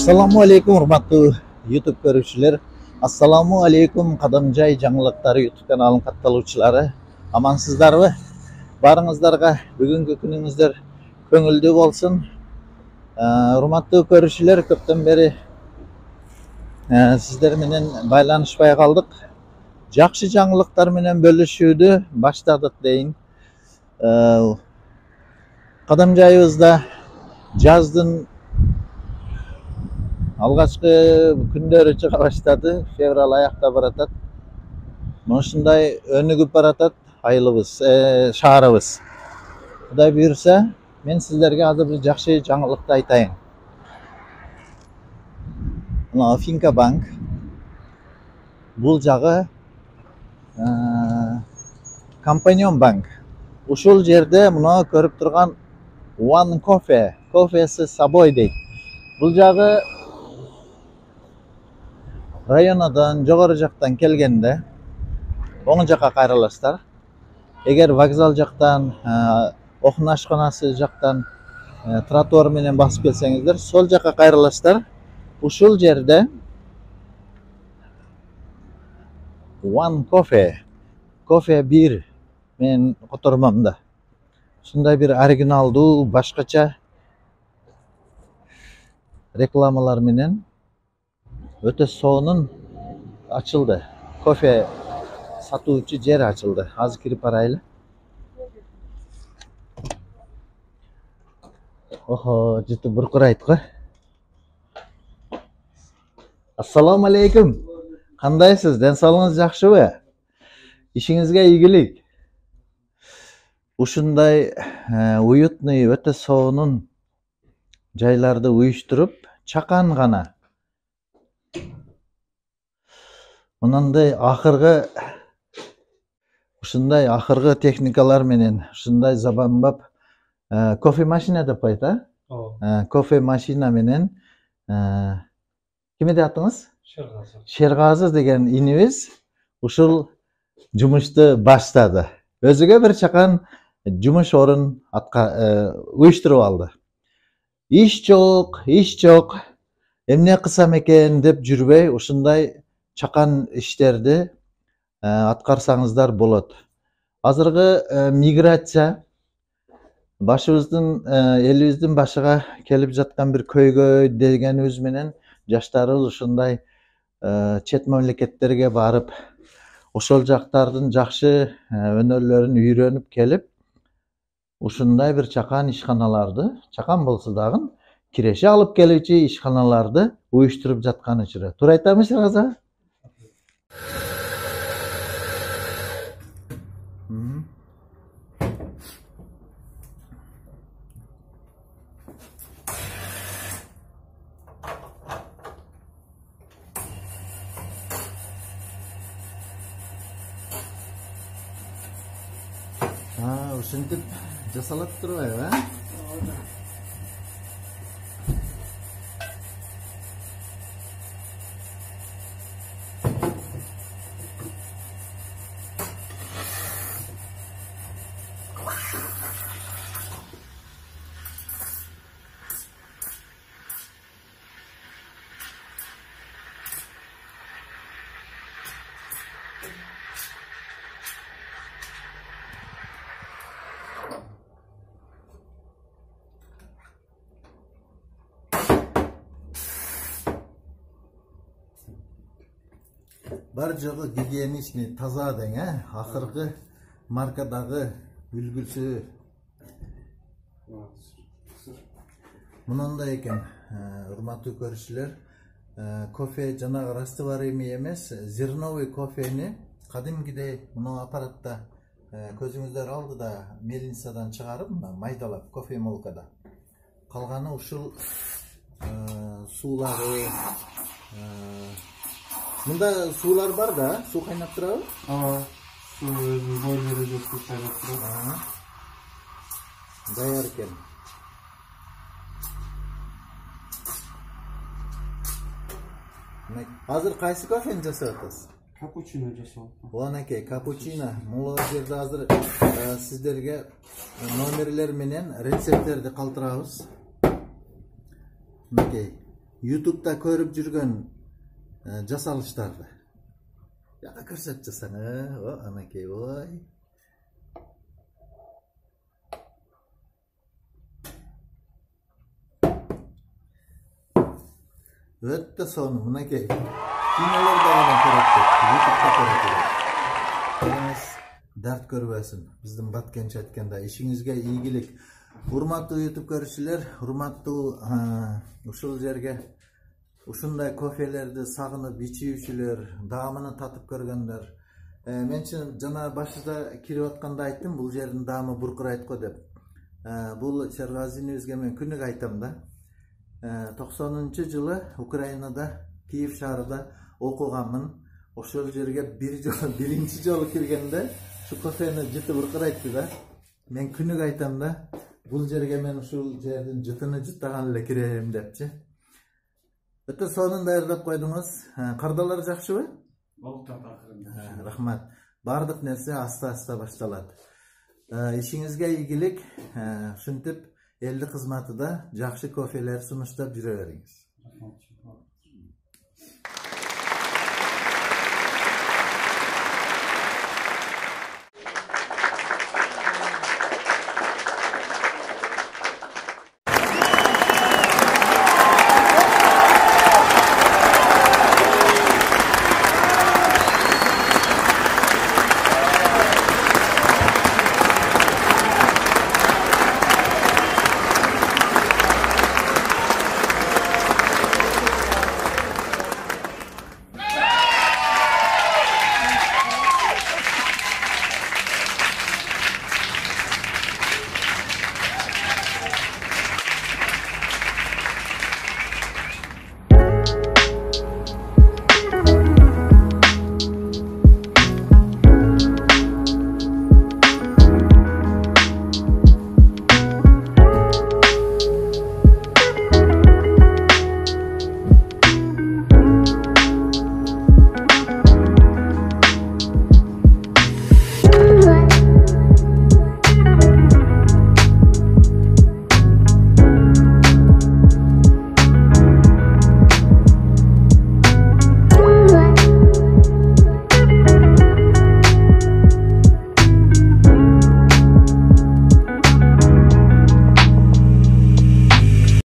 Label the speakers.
Speaker 1: Assalamu alaikum урматтуу YouTube көрүүчүлөр. Assalamu alaikum Кадамжай жаңылыктары YouTube каналынын катталуучулары. Амансыздарбы? Барыңыздарга бүгүнкү күнүңүздөр көңүлдүү болсун. Урматтуу көрүүчүлөр, көптөн бери сиздер менен байланышпай калдык. Жакшы жаңылыктар менен бөлүшүүдү баштадык дейин. Кадамжайыбызда жаздын алгачкы күндөрү чыга баштады. Февраль аякта баратат. Ушундай өнүгүп баратат айылыбыз, шаарыбыз. Кудай буйрса, мен сиздерге азыр бир жакшы жаңылыкты айтайын. Мына Афинка банк. Бул жагы компаньон банк. Ушул жерде мына көрүп турган One Coffee, кофеси собой дейт. Бул жагы районадан, жогору жактан келгенде оң жакка кайрыласыздар. Эгер вокзал жактан, окуун ашканасы жактан тротуар менен басып келсеңиздер, сол жакка кайрыласыздар. Ушул жерде One Coffee, кофе 1 менен котормамда. Ушундай бир оригиналдуу, башкача рекламалар менен өтө сонун ачылды. Кофе сатуучу жер ачылды. Азыр кирип барайлы. Охо, жыты буркурайт го. Ассаламу алейкум. Кандайсыз? Ден соолугуңуз жакшыбы? Ишиңизге ийгилик. Ушундай уютный, өтө сонун жайларды уюштуруп, чакан гана мынандай акыркы техникалар менен, ушундай забанбап кофе машина деп коет, кофе машина менен ким деп аттыңыз? Шергазы деген инибиз ушул жумушту баштады. Өзүгө бир чакан жумуш орун уюштуруп алды. Иш жок, эмне кылсам экен деп жүрбөй, ушундай чакан иштерди аткарсаңыздар болот. Азыркы миграция башыбыздын, элибиздин башыга келип жаткан бир көйгөй дегенибиз менен жаштарыбыз ушундай чет мамлекеттерге барып, ошол жактардын жакшы өнөрлөрүн үйрөнүп келип, ушундай бир чакан ишканаларды, чакан болсо дагы киреше алып келүүчү ишканаларды уюштуруп жаткан учуру. Туура айтамынбы, Шергазы? Ушинтип жасалат турбайбы, бар жогу гигиеничный, таза дең, акыркы маркадагы үлгүсү мынандай экен. Урматтуу көрүүчүлөр, кофе жанагы растворимый эмес, зерновый кофени кадимкидей мына аппаратта көзүңүздөр алдыда мельницадан чыгарып, майдалап кофемолкада. Калганы ушул суулары, мында суулар бар да, суу кайнап турабы? Суу бойлору суу кайнап турат. Даяр экен. Азыр кайсы кофени жасап атасыз? Капучино жасап атам. Уанакей, капучино. Могу жерде азыр сиздерге номерлер менен рецепттерди калтырабыз. Мынакей. YouTube'da көрүп жүргөн жасалыштарды яка көрсөтүп жасаң. О, анакей, ой. Өтө сонун, мынакей. Кинолордо гана көрөт, YouTube'да көрөт. Дарт көрбөсүн. Биздин Баткенчи айтканда, ишиңизге ийгилик. Урматтуу YouTube көрүүчүлөр, урматтуу ушул жерге ушундай кофелерди сагынып ичүүчүлөр, даамын татып көргөндөр. Мен жана башында кирип атканда айттым, бул жердин даамы буркурайт го деп. Бул Шервазинибизге мен күнүгө айтам да. 90-жылы Украинада, Киев шаарында окуганмын. Ошол жерге биринчи жолу киргенде şu кофени жыты буркурайтты да. Мен күнүгө айтам да, бул жерге мен ушул жердин жытыны жыттаган эле кирем депчи. Өтө сонун даярдап койдуңуз. Кардалар жакшыбы?
Speaker 2: Болуп акырында.
Speaker 1: Рахмат. Бардык нерсе аста-аста башталат. Ишиңизге ийгилик, ушинтип элдик кызматыда жакшы кофелер сунуштап жүрө бериңиз.